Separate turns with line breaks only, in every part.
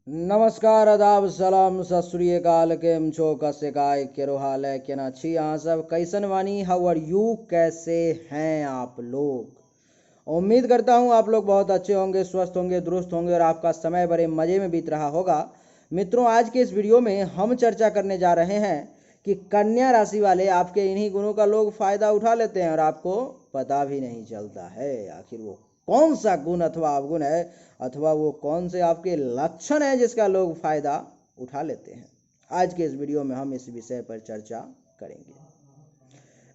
नमस्कार, आदाब, सलाम, सत श्री अकाल। केम छो, कसे काय, केरो हाल है, केना छी यहाँ सब, कैसन वानी, हाउ आर यू, कैसे हैं आप लोग। उम्मीद करता हूँ आप लोग बहुत अच्छे होंगे, स्वस्थ होंगे, दुरुस्त होंगे और आपका समय बड़े मज़े में बीत रहा होगा। मित्रों, आज के इस वीडियो में हम चर्चा करने जा रहे हैं कि कन्या राशि वाले आपके इन्हीं गुणों का लोग फ़ायदा उठा लेते हैं और आपको पता भी नहीं चलता है आखिर वो कौन सा गुण अथवा अवगुण है, अथवा वो कौन से आपके लक्षण है जिसका लोग फायदा उठा लेते हैं। आज के इस वीडियो में हम इस विषय पर चर्चा करेंगे।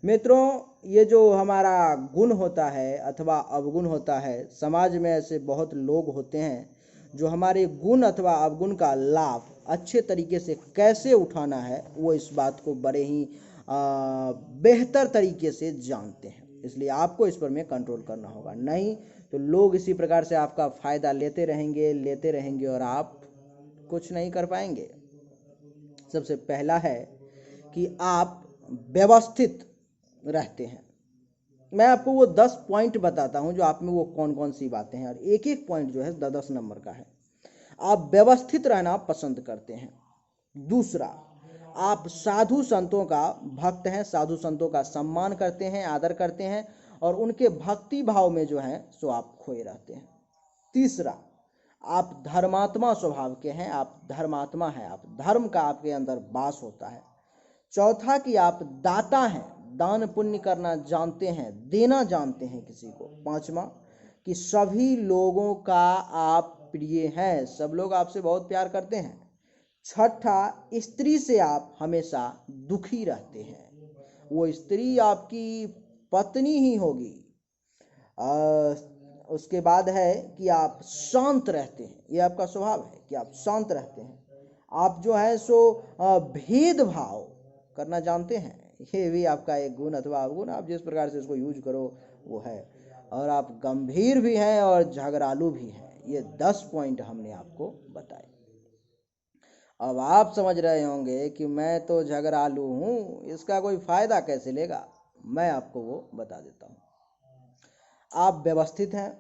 मित्रों, ये जो हमारा गुण होता है अथवा अवगुण होता है, समाज में ऐसे बहुत लोग होते हैं जो हमारे गुण अथवा अवगुण का लाभ अच्छे तरीके से कैसे उठाना है वो इस बात को बड़े ही बेहतर तरीके से जानते हैं। इसलिए आपको इस पर में कंट्रोल करना होगा, नहीं तो लोग इसी प्रकार से आपका फ़ायदा लेते रहेंगे और आप कुछ नहीं कर पाएंगे। सबसे पहला है कि आप व्यवस्थित रहते हैं। मैं आपको वो 10 पॉइंट बताता हूँ जो आप में वो कौन कौन सी बातें हैं, और एक एक पॉइंट जो है 10 नंबर का है। आप व्यवस्थित रहना पसंद करते हैं। दूसरा, आप साधु संतों का भक्त हैं, साधु संतों का सम्मान करते हैं, आदर करते हैं और उनके भक्ति भाव में जो है सो आप खोए रहते हैं। तीसरा, आप धर्मात्मा स्वभाव के हैं, आप धर्मात्मा हैं, आप धर्म का आपके अंदर वास होता है। चौथा, कि आप दाता हैं, दान पुण्य करना जानते हैं, देना जानते हैं किसी को। पांचवा, कि सभी लोगों का आप प्रिय हैं, सब लोग आपसे बहुत प्यार करते हैं। छठा, स्त्री से आप हमेशा दुखी रहते हैं, वो स्त्री आपकी पत्नी ही होगी। उसके बाद है कि आप शांत रहते हैं, ये आपका स्वभाव है कि आप शांत रहते हैं। आप जो है सो भेदभाव करना जानते हैं, ये भी आपका एक गुण अथवा अवगुण, आप जिस प्रकार से इसको यूज करो वो है। और आप गंभीर भी हैं और झगड़ालू भी हैं। ये 10 पॉइंट हमने आपको बताए। अब आप समझ रहे होंगे कि मैं तो झगड़ालू हूँ, इसका कोई फायदा कैसे लेगा। मैं आपको वो बता देता हूँ। आप व्यवस्थित हैं,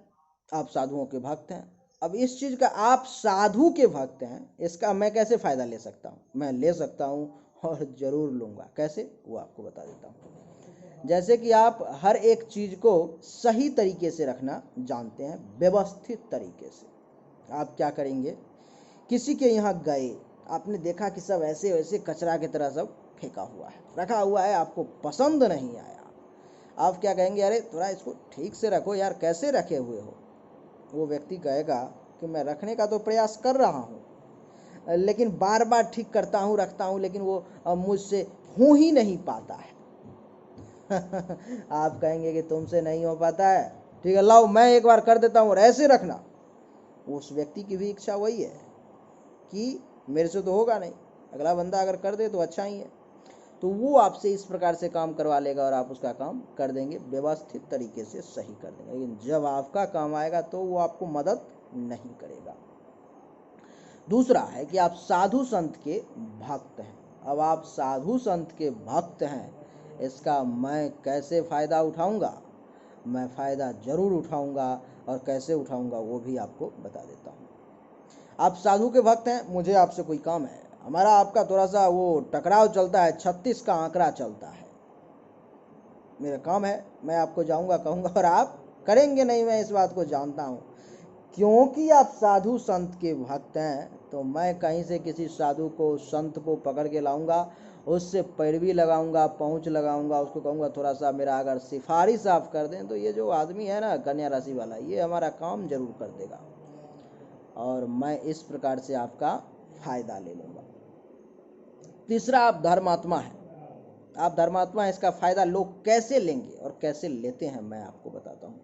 आप साधुओं के भक्त हैं। अब इस चीज़ का, आप साधु के भक्त हैं, इसका मैं कैसे फ़ायदा ले सकता हूँ। मैं ले सकता हूँ और ज़रूर लूँगा। कैसे, वो आपको बता देता हूँ। जैसे कि आप हर एक चीज़ को सही तरीके से रखना जानते हैं, व्यवस्थित तरीके से। आप क्या करेंगे, किसी के यहाँ गए, आपने देखा कि सब ऐसे वैसे कचरा की तरह सब फेंका हुआ है, रखा हुआ है, आपको पसंद नहीं आया। आप क्या कहेंगे, अरे थोड़ा इसको ठीक से रखो यार, कैसे रखे हुए हो। वो व्यक्ति कहेगा कि मैं रखने का तो प्रयास कर रहा हूँ, लेकिन बार बार ठीक करता हूँ, रखता हूँ, लेकिन वो मुझसे हो ही नहीं पाता है। आप कहेंगे कि तुमसे नहीं हो पाता है, ठीक है लाओ मैं एक बार कर देता हूँ और ऐसे रखना। उस व्यक्ति की भी इच्छा वही है कि मेरे से तो होगा नहीं, अगला बंदा अगर कर दे तो अच्छा ही है। तो वो आपसे इस प्रकार से काम करवा लेगा और आप उसका काम कर देंगे, व्यवस्थित तरीके से सही कर देंगे। लेकिन जब आपका काम आएगा तो वो आपको मदद नहीं करेगा। दूसरा है कि आप साधु संत के भक्त हैं। अब आप साधु संत के भक्त हैं, इसका मैं कैसे फ़ायदा उठाऊंगा। मैं फ़ायदा ज़रूर उठाऊंगा, और कैसे उठाऊंगा वो भी आपको बता देता हूँ। आप साधु के भक्त हैं, मुझे आपसे कोई काम है, हमारा आपका थोड़ा सा वो टकराव चलता है, 36 का आंकड़ा चलता है। मेरा काम है, मैं आपको जाऊंगा कहूंगा और आप करेंगे नहीं, मैं इस बात को जानता हूँ। क्योंकि आप साधु संत के भक्त हैं तो मैं कहीं से किसी साधु को, संत को पकड़ के लाऊंगा, उससे पैरवी लगाऊंगा, पहुँच लगाऊंगा, उसको कहूँगा थोड़ा सा मेरा अगर सिफारिश आप कर दें तो ये जो आदमी है ना कन्या राशि वाला, ये हमारा काम जरूर कर देगा, और मैं इस प्रकार से आपका फायदा ले लूँगा। तीसरा, आप धर्मात्मा हैं। आप धर्मात्मा हैं, इसका फायदा लोग कैसे लेंगे और कैसे लेते हैं मैं आपको बताता हूँ।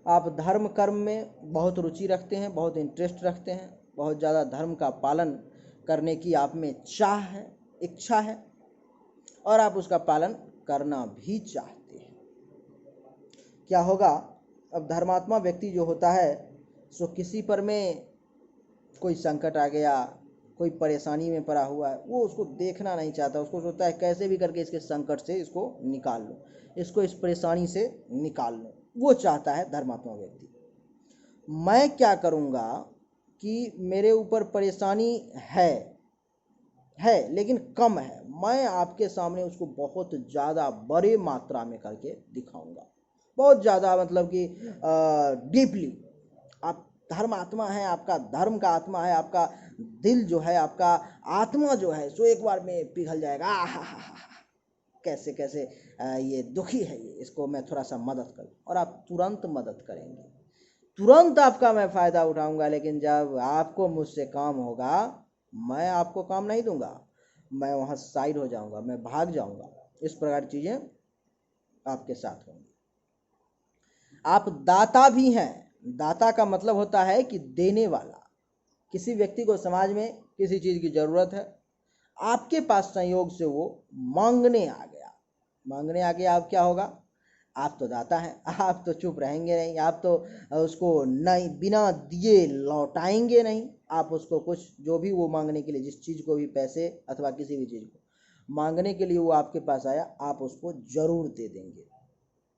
आप धर्म कर्म में बहुत रुचि रखते हैं, बहुत इंटरेस्ट रखते हैं, बहुत ज़्यादा धर्म का पालन करने की आप में चाह है, इच्छा है, और आप उसका पालन करना भी चाहते हैं। क्या होगा, अब धर्मात्मा व्यक्ति जो होता है सो किसी पर में कोई संकट आ गया, कोई परेशानी में पड़ा हुआ है, वो उसको देखना नहीं चाहता। उसको सोचता है कैसे भी करके इसके संकट से इसको निकाल लो, इसको इस परेशानी से निकाल लो, वो चाहता है धर्मात्मा व्यक्ति। मैं क्या करूँगा, कि मेरे ऊपर परेशानी है लेकिन कम है, मैं आपके सामने उसको बहुत ज़्यादा बड़े मात्रा में करके दिखाऊंगा, बहुत ज़्यादा, मतलब कि डीपली। आप धर्म आत्मा है, आपका धर्म का आत्मा है, आपका दिल जो है, आपका आत्मा जो है, सो एक बार में पिघल जाएगा। कैसे कैसे ये दुखी है, ये इसको मैं थोड़ा सा मदद करूं, और आप तुरंत मदद करेंगे, तुरंत आपका मैं फ़ायदा उठाऊंगा। लेकिन जब आपको मुझसे काम होगा, मैं आपको काम नहीं दूंगा, मैं वहाँ साइड हो जाऊंगा, मैं भाग जाऊंगा। इस प्रकार की चीज़ें आपके साथ होंगी। आप दाता भी हैं। दाता का मतलब होता है कि देने वाला। किसी व्यक्ति को समाज में किसी चीज़ की ज़रूरत है, आपके पास संयोग से वो मांगने आ गया, मांगने आ गया, आप क्या होगा? आप तो दाता हैं, आप तो चुप रहेंगे नहीं, आप तो उसको नहीं बिना दिए लौटाएंगे नहीं। आप उसको कुछ जो भी वो मांगने के लिए, जिस चीज़ को भी, पैसे अथवा किसी भी चीज़ को मांगने के लिए वो आपके पास आया, आप उसको जरूर दे देंगे।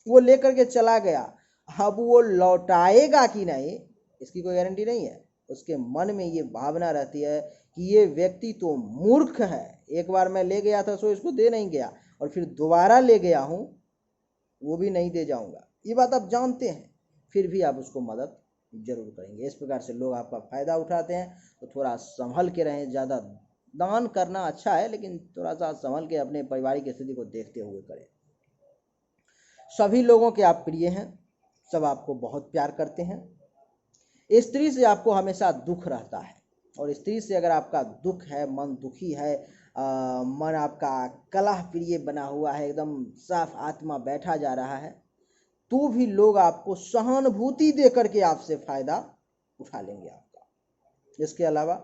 वो लेकर के चला गया, अब वो लौटाएगा कि नहीं, इसकी कोई गारंटी नहीं है। उसके मन में ये भावना रहती है कि ये व्यक्ति तो मूर्ख है, एक बार मैं ले गया था सो इसको दे नहीं गया, और फिर दोबारा ले गया हूँ, वो भी नहीं दे जाऊंगा। ये बात आप जानते हैं, फिर भी आप उसको मदद जरूर करेंगे। इस प्रकार से लोग आपका फ़ायदा उठाते हैं, तो थोड़ा संभल के रहें। ज़्यादा दान करना अच्छा है, लेकिन थोड़ा सा संभल के अपने पारिवारिक स्थिति को देखते हुए करें। सभी लोगों के आप प्रिय हैं, सब आपको बहुत प्यार करते हैं। स्त्री से आपको हमेशा दुख रहता है, और स्त्री से अगर आपका दुख है, मन दुखी है, मन आपका कलह प्रिय बना हुआ है, एकदम साफ आत्मा बैठा जा रहा है, तो भी लोग आपको सहानुभूति दे करके आपसे फायदा उठा लेंगे आपका। इसके अलावा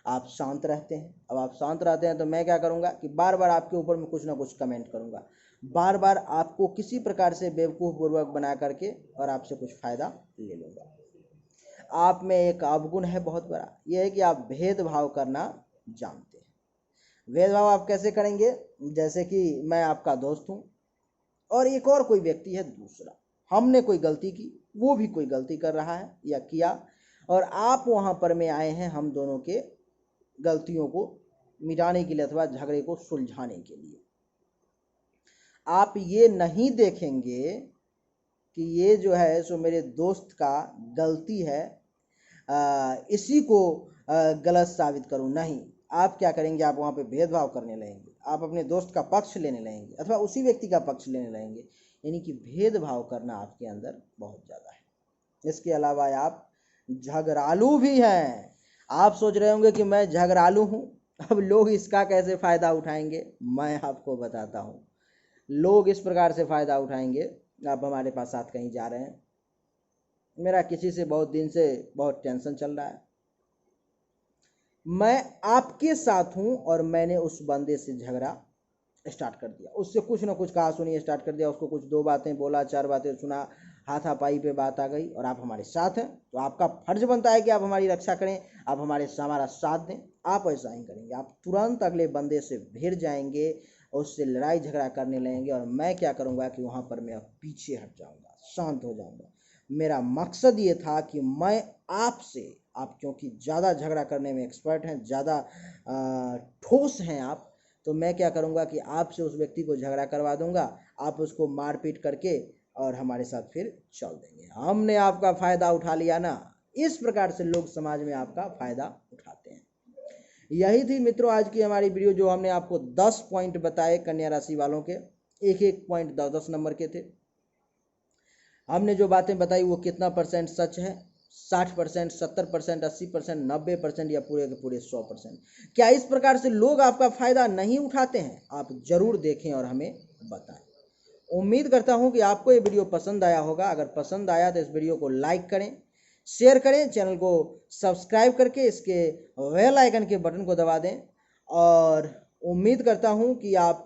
आप शांत रहते हैं। अब आप शांत रहते हैं तो मैं क्या करूंगा कि बार बार आपके ऊपर में कुछ ना कुछ कमेंट करूंगा, बार बार आपको किसी प्रकार से बेवकूफ़ पूर्वक बना करके और आपसे कुछ फायदा ले लूंगा। आप में एक अवगुण है बहुत बड़ा, यह है कि आप भेदभाव करना जानते हैं। भेदभाव आप कैसे करेंगे? जैसे कि मैं आपका दोस्त हूँ और एक और कोई व्यक्ति है दूसरा, हमने कोई गलती की, वो भी कोई गलती कर रहा है या किया, और आप वहाँ पर में आए हैं हम दोनों के गलतियों को मिटाने के लिए अथवा झगड़े को सुलझाने के लिए। आप ये नहीं देखेंगे कि ये जो है सो मेरे दोस्त का गलती है, इसी को गलत साबित करूं, नहीं। आप क्या करेंगे? आप वहाँ पे भेदभाव करने लगेंगे, आप अपने दोस्त का पक्ष लेने लगेंगे अथवा उसी व्यक्ति का पक्ष लेने लगेंगे, यानी कि भेदभाव करना आपके अंदर बहुत ज़्यादा है। इसके अलावा आप झगड़ालू भी हैं। आप सोच रहे होंगे कि मैं झगड़ालू हूँ, अब लोग इसका कैसे फ़ायदा उठाएंगे, मैं आपको बताता हूँ। लोग इस प्रकार से फ़ायदा उठाएंगे। आप हमारे पास साथ कहीं जा रहे हैं, मेरा किसी से बहुत दिन से बहुत टेंशन चल रहा है, मैं आपके साथ हूं और मैंने उस बंदे से झगड़ा स्टार्ट कर दिया, उससे कुछ ना कुछ कहा सुनी स्टार्ट कर दिया, उसको कुछ 2 बातें बोला, 4 बातें सुना, हाथापाई पे बात आ गई, और आप हमारे साथ हैं, तो आपका फर्ज बनता है कि आप हमारी रक्षा करें, आप हमारा साथ दें। आप ऐसा ही करेंगे, आप तुरंत अगले बंदे से भिड़ जाएंगे, उससे लड़ाई झगड़ा करने लगेंगे, और मैं क्या करूँगा कि वहाँ पर मैं पीछे हट जाऊँगा, शांत हो जाऊँगा। मेरा मकसद ये था कि मैं आपसे, आप क्योंकि ज़्यादा झगड़ा करने में एक्सपर्ट हैं, ज़्यादा ठोस हैं आप, तो मैं क्या करूँगा कि आपसे उस व्यक्ति को झगड़ा करवा दूंगा, आप उसको मारपीट करके और हमारे साथ फिर चल देंगे, हमने आपका फ़ायदा उठा लिया ना। इस प्रकार से लोग समाज में आपका फ़ायदा उठाते हैं। यही थी मित्रों आज की हमारी वीडियो, जो हमने आपको 10 पॉइंट बताए कन्या राशि वालों के, एक एक पॉइंट 10-10 नंबर के थे। हमने जो बातें बताई वो कितना परसेंट सच है? 60%, 70%, 80%, 90% या पूरे के पूरे 100%? क्या इस प्रकार से लोग आपका फ़ायदा नहीं उठाते हैं? आप ज़रूर देखें और हमें बताएं। उम्मीद करता हूं कि आपको ये वीडियो पसंद आया होगा। अगर पसंद आया तो इस वीडियो को लाइक करें, शेयर करें, चैनल को सब्सक्राइब करके इसके बेल आइकन के बटन को दबा दें, और उम्मीद करता हूं कि आप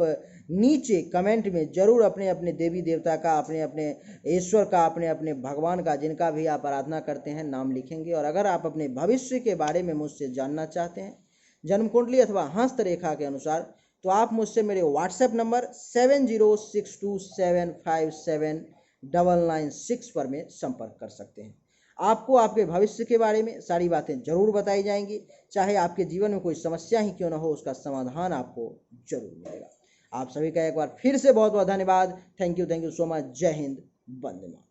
नीचे कमेंट में ज़रूर अपने अपने देवी देवता का, अपने अपने ईश्वर का, अपने अपने भगवान का, जिनका भी आप आराधना करते हैं, नाम लिखेंगे। और अगर आप अपने भविष्य के बारे में मुझसे जानना चाहते हैं, जन्म कुंडली अथवा हस्त रेखा के अनुसार, तो आप मुझसे मेरे व्हाट्सएप नंबर 7062757996 पर में संपर्क कर सकते हैं। आपको आपके भविष्य के बारे में सारी बातें जरूर बताई जाएंगी। चाहे आपके जीवन में कोई समस्या ही क्यों ना हो, उसका समाधान आपको जरूर मिलेगा। आप सभी का एक बार फिर से बहुत बहुत धन्यवाद। Thank you so much. जय हिंद, वंदे मातरम।